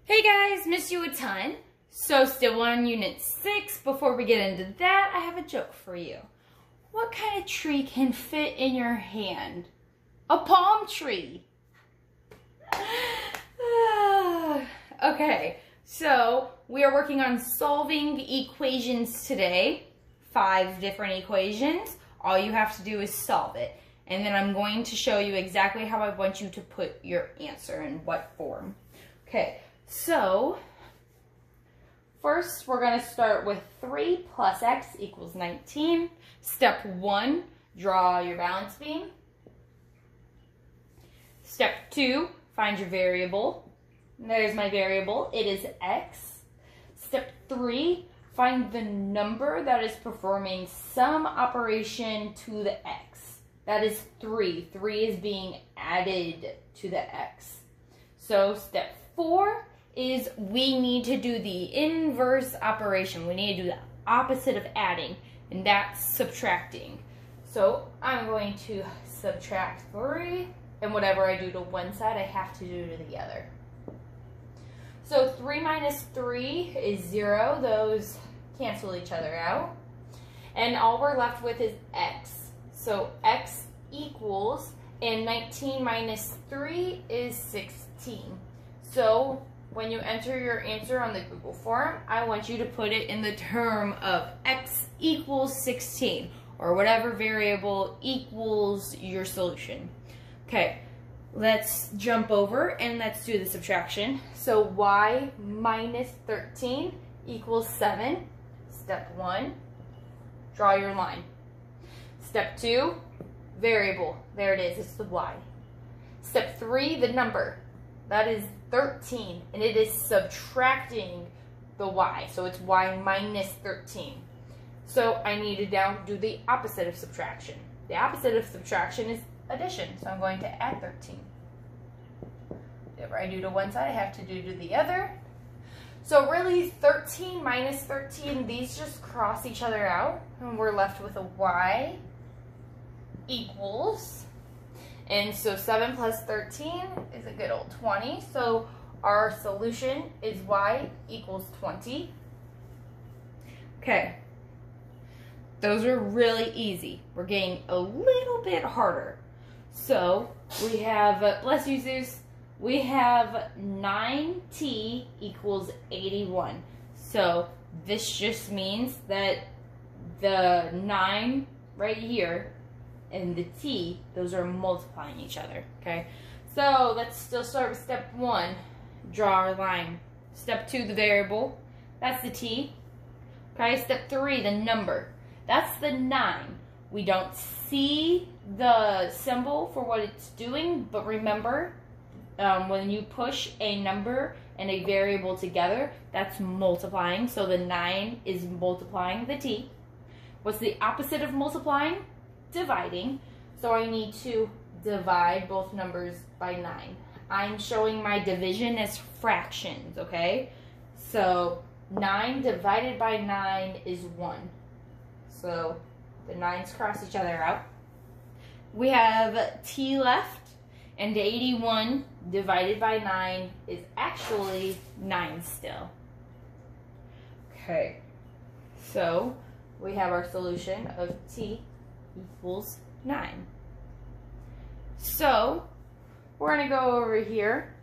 Hey guys, missed you a ton. So still on Unit 6. Before we get into that, I have a joke for you. What kind of tree can fit in your hand? A palm tree. Okay, so we are working on solving equations today. 5 different equations. All you have to do is solve it. And then I'm going to show you exactly how I want you to put your answer in what form. Okay, so first we're going to start with 3 plus x equals 19. Step 1, draw your balance beam. Step 2, find your variable. There's my variable. It is x. Step 3, find the number that is performing some operation to the x. That is 3. 3 is being added to the x. So step 4 is we need to do the inverse operation. We need to do the opposite of adding, and that's subtracting. So I'm going to subtract 3, and whatever I do to one side, I have to do to the other. So 3 minus 3 is 0. Those cancel each other out. And all we're left with is x. So x equals, and 19 minus 3 is 16. So when you enter your answer on the Google form, I want you to put it in the term of x equals 16, or whatever variable equals your solution. Okay, let's jump over and let's do the subtraction. So y minus 13 equals 7. Step 1, draw your line. Step 2, variable. There it is, it's the y. Step 3, the number. That is 13, and it is subtracting the y. So it's y minus 13. So I need to do the opposite of subtraction. The opposite of subtraction is addition. So I'm going to add 13. Whatever I do to one side, I have to do to the other. So really, 13 minus 13, these just cross each other out, and we're left with a y equals, and so 7 plus 13 is a good old 20. So our solution is y equals 20. Okay, those are really easy. We're getting a little bit harder. So we have, bless you Zeus, we have 9t equals 81. So this just means that the 9 right here and the t, those are multiplying each other, okay? So let's still start with step 1, draw our line. Step 2, the variable, that's the t. Okay, step 3, the number, that's the 9. We don't see the symbol for what it's doing, but remember, when you push a number and a variable together, that's multiplying. So the 9 is multiplying the t. What's the opposite of multiplying? Dividing. So I need to divide both numbers by 9. I'm showing my division as fractions, okay? So 9 divided by 9 is 1. So the 9's cross each other out. We have t left, and 81 divided by 9 is actually 9 still. Okay, so we have our solution of t equals 9. So we're going to go over here.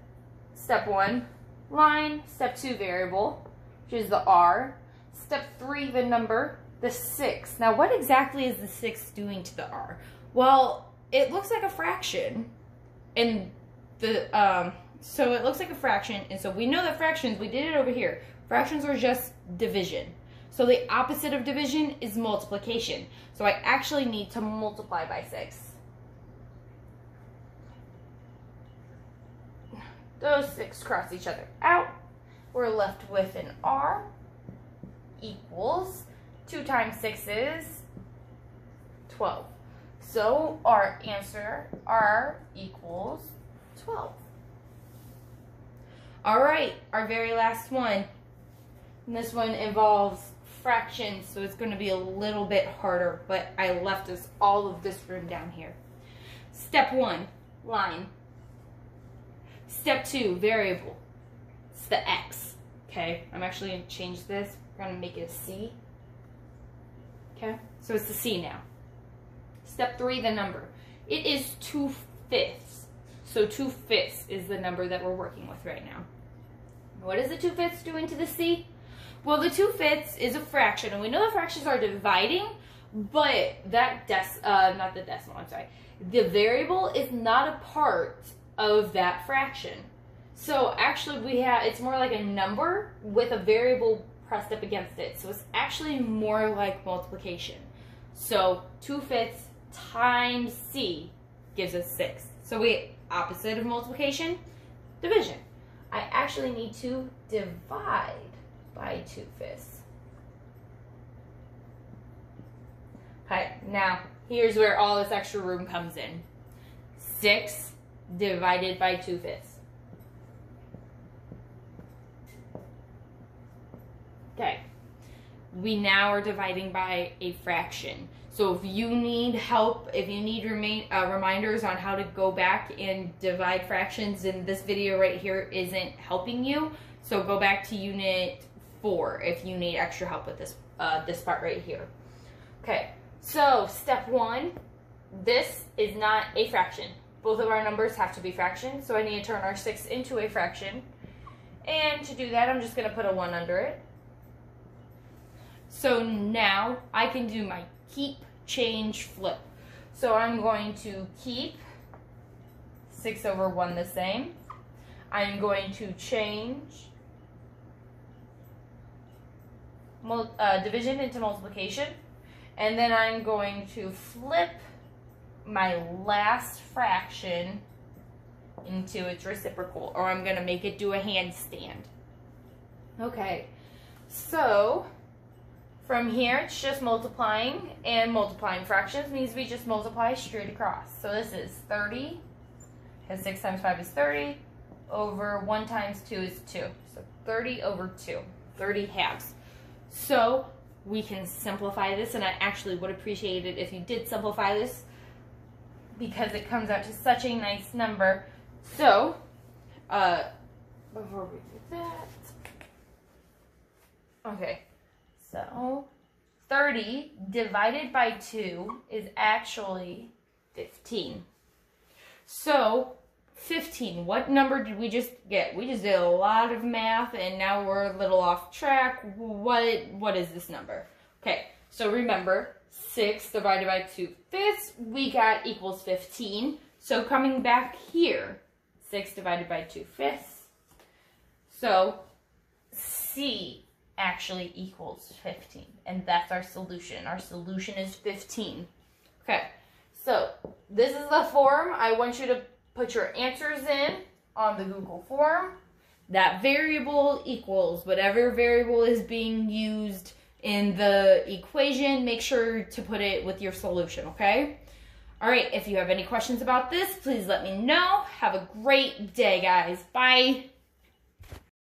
Step 1, line. Step 2, variable, which is the r. Step 3, the number, the 6. Now what exactly is the 6 doing to the r? Well, it looks like a fraction. And so it looks like a fraction, and so we know that fractions, we did it over here. Fractions are just division. So the opposite of division is multiplication. So I actually need to multiply by 6. Those 6 cross each other out. We're left with an r equals 2 times 6 is 12. So our answer, r equals 12. All right, our very last one. And this one involves fractions, so it's going to be a little bit harder, but I left us all of this room down here. Step 1, line. Step 2, variable. It's the x. Okay, I'm actually going to change this. We're going to make it a c. Okay, so it's the c now. Step 3, the number. It is 2/5. So 2/5 is the number that we're working with right now. What is the 2/5 doing to the c? Well, the 2/5 is a fraction, and we know that fractions are dividing, but that not the decimal, I'm sorry. The variable is not a part of that fraction. So actually it's more like a number with a variable pressed up against it. So it's actually more like multiplication. So 2/5 times c gives us 6. So opposite of multiplication, division. I actually need to divide by 2/5. Okay, now here's where all this extra room comes in. 6 divided by 2/5. Okay, we now are dividing by a fraction. So if you need help, if you need reminders on how to go back and divide fractions, and this video right here isn't helping you, so go back to Unit 4 if you need extra help with this part right here. Okay, so step 1, this is not a fraction. Both of our numbers have to be fractions, so I need to turn our 6 into a fraction. And to do that, I'm just going to put a 1 under it. So now I can do my keep, change, flip. So I'm going to keep 6/1 the same. I'm going to change division into multiplication. And then I'm going to flip my last fraction into its reciprocal, or I'm going to make it do a handstand. Okay, so from here, it's just multiplying, and multiplying fractions means we just multiply straight across. So this is 30, because 6 times 5 is 30, over 1 times 2 is 2. So 30/2, 30 halves. So we can simplify this, and I actually would appreciate it if you did simplify this, because it comes out to such a nice number. So, before we do that, okay. So 30 divided by 2 is actually 15. So 15, what number did we just get? We just did a lot of math, and now we're a little off track. What is this number? Okay, so remember, 6 divided by 2/5, we got equals 15. So coming back here, 6 divided by 2/5. So C actually equals 15, and that's our solution. Our solution is 15. Okay, so this is the form. I want you to put your answers in on the Google form. That variable equals whatever variable is being used in the equation. Make sure to put it with your solution, okay? All right, if you have any questions about this, please let me know. Have a great day, guys. Bye.